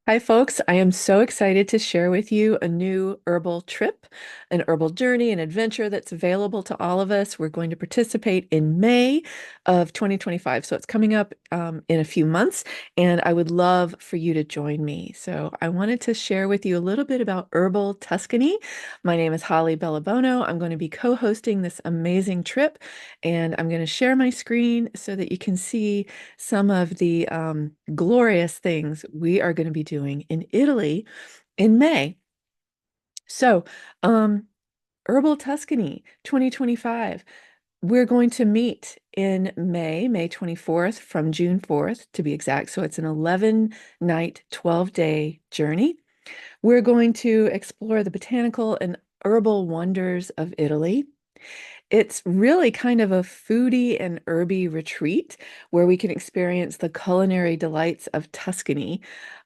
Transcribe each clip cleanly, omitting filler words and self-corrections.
Hi, folks. I am so excited to share with you a new herbal trip, an herbal journey, an adventure that's available to all of us. We're going to participate in May of 2025. So it's coming up in a few months, and I would love for you to join me. So I wanted to share with you a little bit about Herbal Tuscany. My name is Holly Bellabono. I'm going to be co-hosting this amazing trip, and I'm going to share my screen so that you can see some of the glorious things we are going to be doing in Italy in May. So, um, Herbal Tuscany 2025. We're going to meet in May 24th from June 4th to be exact. So it's an 11 night, 12-day journey. We're going to explore the botanical and herbal wonders of Italy. It's really kind of a foodie and herby retreat where we can experience the culinary delights of Tuscany.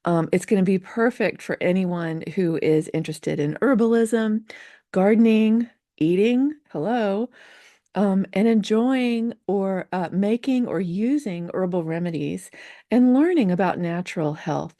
It's going to be perfect for anyone who is interested in herbalism, gardening, eating, hello, and enjoying or making or using herbal remedies and learning about natural health.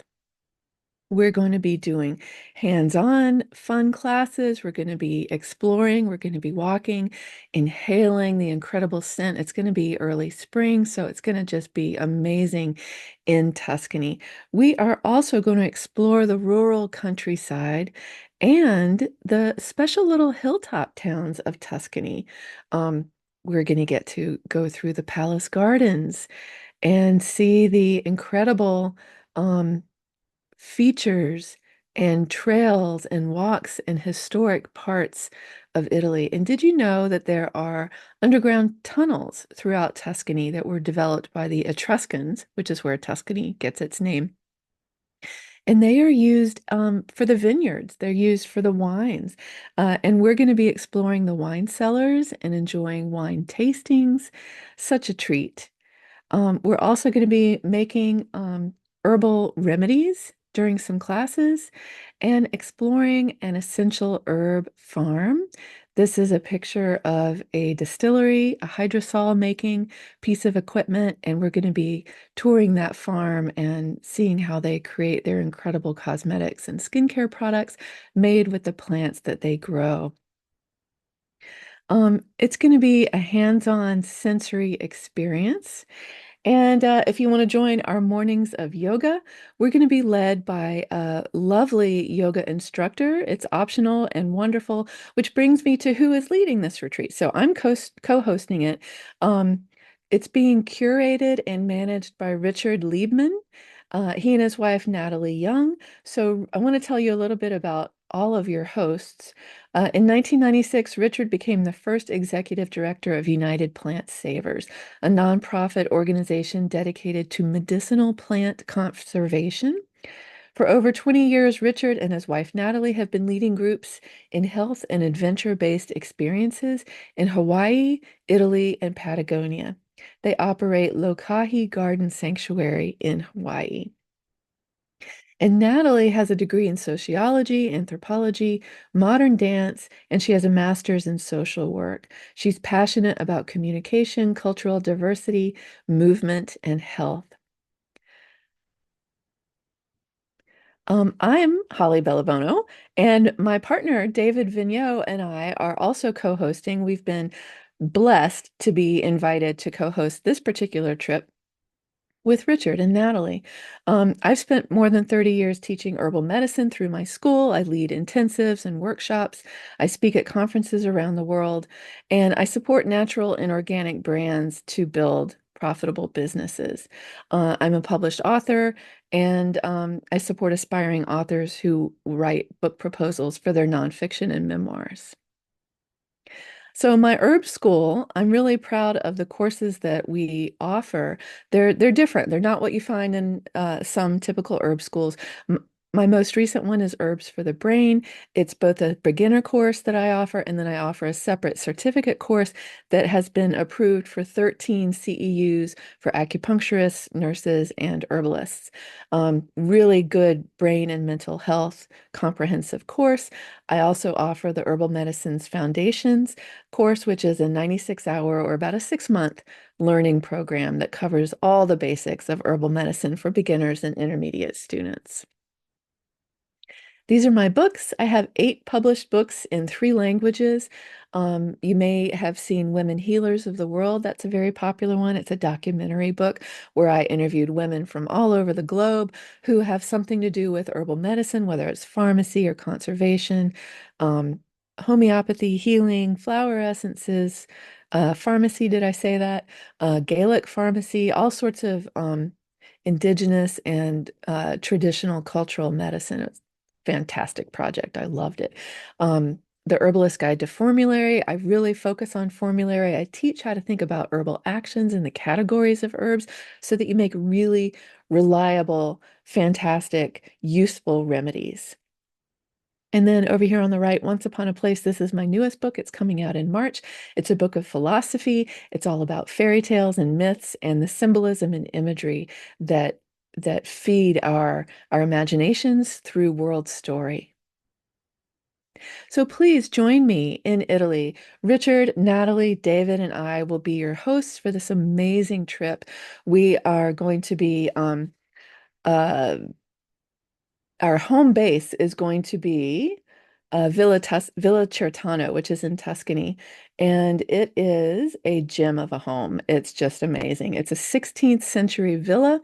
We're going to be doing hands-on fun classes. We're going to be exploring. We're going to be walking, inhaling the incredible scent. It's going to be early spring, so it's going to just be amazing in Tuscany. We are also going to explore the rural countryside and the special little hilltop towns of Tuscany. Um, we're going to get to go through the palace gardens and see the incredible features and trails and walks and historic parts of Italy. And did you know that there are underground tunnels throughout Tuscany that were developed by the Etruscans, which is where Tuscany gets its name? And they are used for the vineyards. They're used for the wines. And we're going to be exploring the wine cellars and enjoying wine tastings. Such a treat. We're also going to be making herbal remedies during some classes and exploring an essential herb farm. This is a picture of a distillery, a hydrosol making piece of equipment, and we're going to be touring that farm and seeing how they create their incredible cosmetics and skincare products made with the plants that they grow. It's going to be a hands-on sensory experience. And if you want to join our mornings of yoga, we're going to be led by a lovely yoga instructor. It's optional and wonderful, which brings me to who is leading this retreat. So I'm co-hosting it. Um, it's being curated and managed by Richard Liebmann. He and his wife, Natalie Young. So I want to tell you a little bit about all of your hosts. In 1996, Richard became the first executive director of United Plant Savers, a nonprofit organization dedicated to medicinal plant conservation. For over 20 years, Richard and his wife Natalie have been leading groups in health and adventure-based experiences in Hawaii, Italy, and Patagonia. They operate Lokahi Garden Sanctuary in Hawaii. And Natalie has a degree in sociology, anthropology, modern dance, and she has a master's in social work. She's passionate about communication, cultural diversity, movement, and health. I'm Holly Bellabono, and my partner, David Vigneault, and I are also co-hosting. We've been blessed to be invited to co-host this particular trip with Richard and Natalie. I've spent more than 30 years teaching herbal medicine through my school. I lead intensives and workshops. I speak at conferences around the world, and I support natural and organic brands to build profitable businesses. I'm a published author, and I support aspiring authors who write book proposals for their nonfiction and memoirs. So my herb school, I'm really proud of the courses that we offer. They're different. They're not what you find in some typical herb schools. My most recent one is Herbs for the Brain. It's both a beginner course that I offer, and then I offer a separate certificate course that has been approved for 13 CEUs for acupuncturists, nurses, and herbalists. Really good brain and mental health comprehensive course. I also offer the Herbal Medicines Foundations course, which is a 96-hour or about a 6-month learning program that covers all the basics of herbal medicine for beginners and intermediate students. These are my books. I have 8 published books in 3 languages. You may have seen Women Healers of the World. That's a very popular one. It's a documentary book where I interviewed women from all over the globe who have something to do with herbal medicine, whether it's pharmacy or conservation, um, homeopathy, healing, flower essences, pharmacy, did I say that? Gaelic pharmacy, all sorts of indigenous and traditional cultural medicine. It's a fantastic project. I loved it. The Herbalist Guide to Formulary. I really focus on formulary. I teach how to think about herbal actions and the categories of herbs so that you make really reliable, fantastic, useful remedies. And then over here on the right, Once Upon a Place, this is my newest book. It's coming out in March. It's a book of philosophy. It's all about fairy tales and myths and the symbolism and imagery that feed our imaginations through world story. So please join me in Italy. Richard, Natalie, David, and I will be your hosts for this amazing trip. We are going to be uh, our home base is going to be Villa Certano, which is in Tuscany, and it is a gem of a home. It's just amazing. It's a 16th century villa.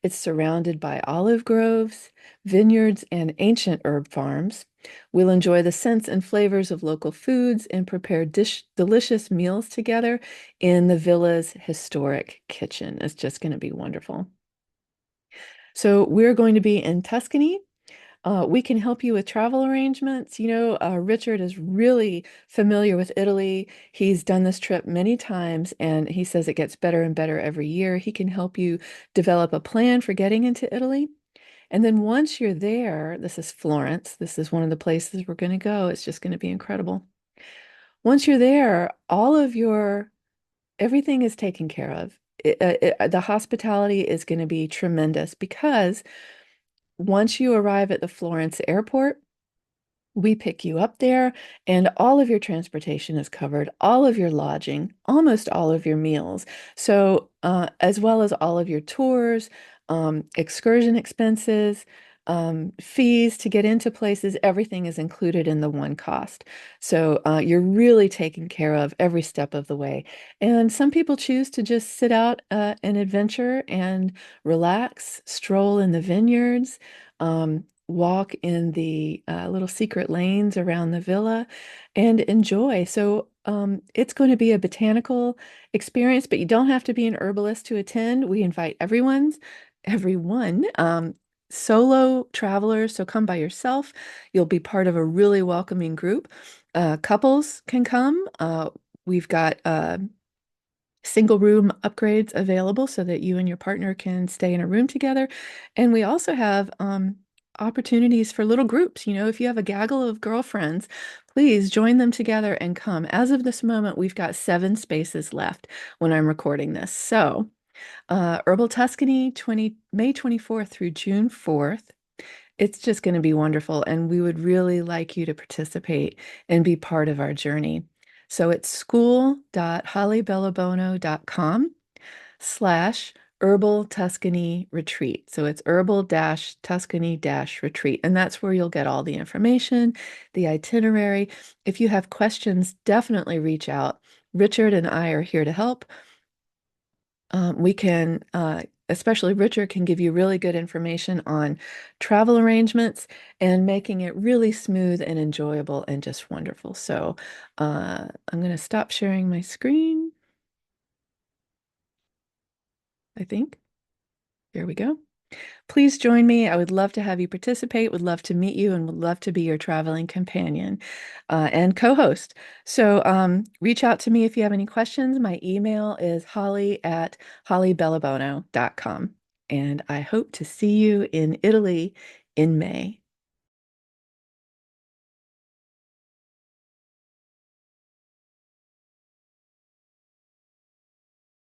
It's surrounded by olive groves, vineyards, and ancient herb farms. We'll enjoy the scents and flavors of local foods and prepare delicious meals together in the villa's historic kitchen. It's just going to be wonderful. So we're going to be in Tuscany. We can help you with travel arrangements. Richard is really familiar with Italy. He's done this trip many times, and he says it gets better and better every year. He can help you develop a plan for getting into Italy. And then once you're there, this is Florence. This is one of the places we're going to go. It's just going to be incredible. Once you're there, everything is taken care of. The hospitality is going to be tremendous because once you arrive at the Florence airport, we pick you up there, and all of your transportation is covered, all of your lodging, almost all of your meals. So, as well as all of your tours, excursion expenses, fees to get into places, everything is included in the one cost. So, you're really taken care of every step of the way. And some people choose to just sit out an adventure and relax, stroll in the vineyards. Walk in the little secret lanes around the villa and enjoy. So it's going to be a botanical experience, but you don't have to be an herbalist to attend. We invite everyone, solo travelers. So come by yourself. You'll be part of a really welcoming group. Couples can come. We've got single room upgrades available so that you and your partner can stay in a room together. And we also have opportunities for little groups. If you have a gaggle of girlfriends, please join them together and come. As of this moment, we've got 7 spaces left when I'm recording this. So, Herbal Tuscany, May 24th through June 4th. It's just going to be wonderful, and we would really like you to participate and be part of our journey. So it's school.hollybellabono.com/Herbal Tuscany Retreat. So it's Herbal-Tuscany-Retreat. And that's where you'll get all the information, the itinerary. If you have questions, definitely reach out. Richard and I are here to help. We can, especially Richard, can give you really good information on travel arrangements and making it really smooth and enjoyable and just wonderful. So I'm going to stop sharing my screen, I think. There we go. Please join me. I would love to have you participate, would love to meet you, and would love to be your traveling companion and co-host. So reach out to me if you have any questions. My email is holly@hollybellabono.com. And I hope to see you in Italy in May.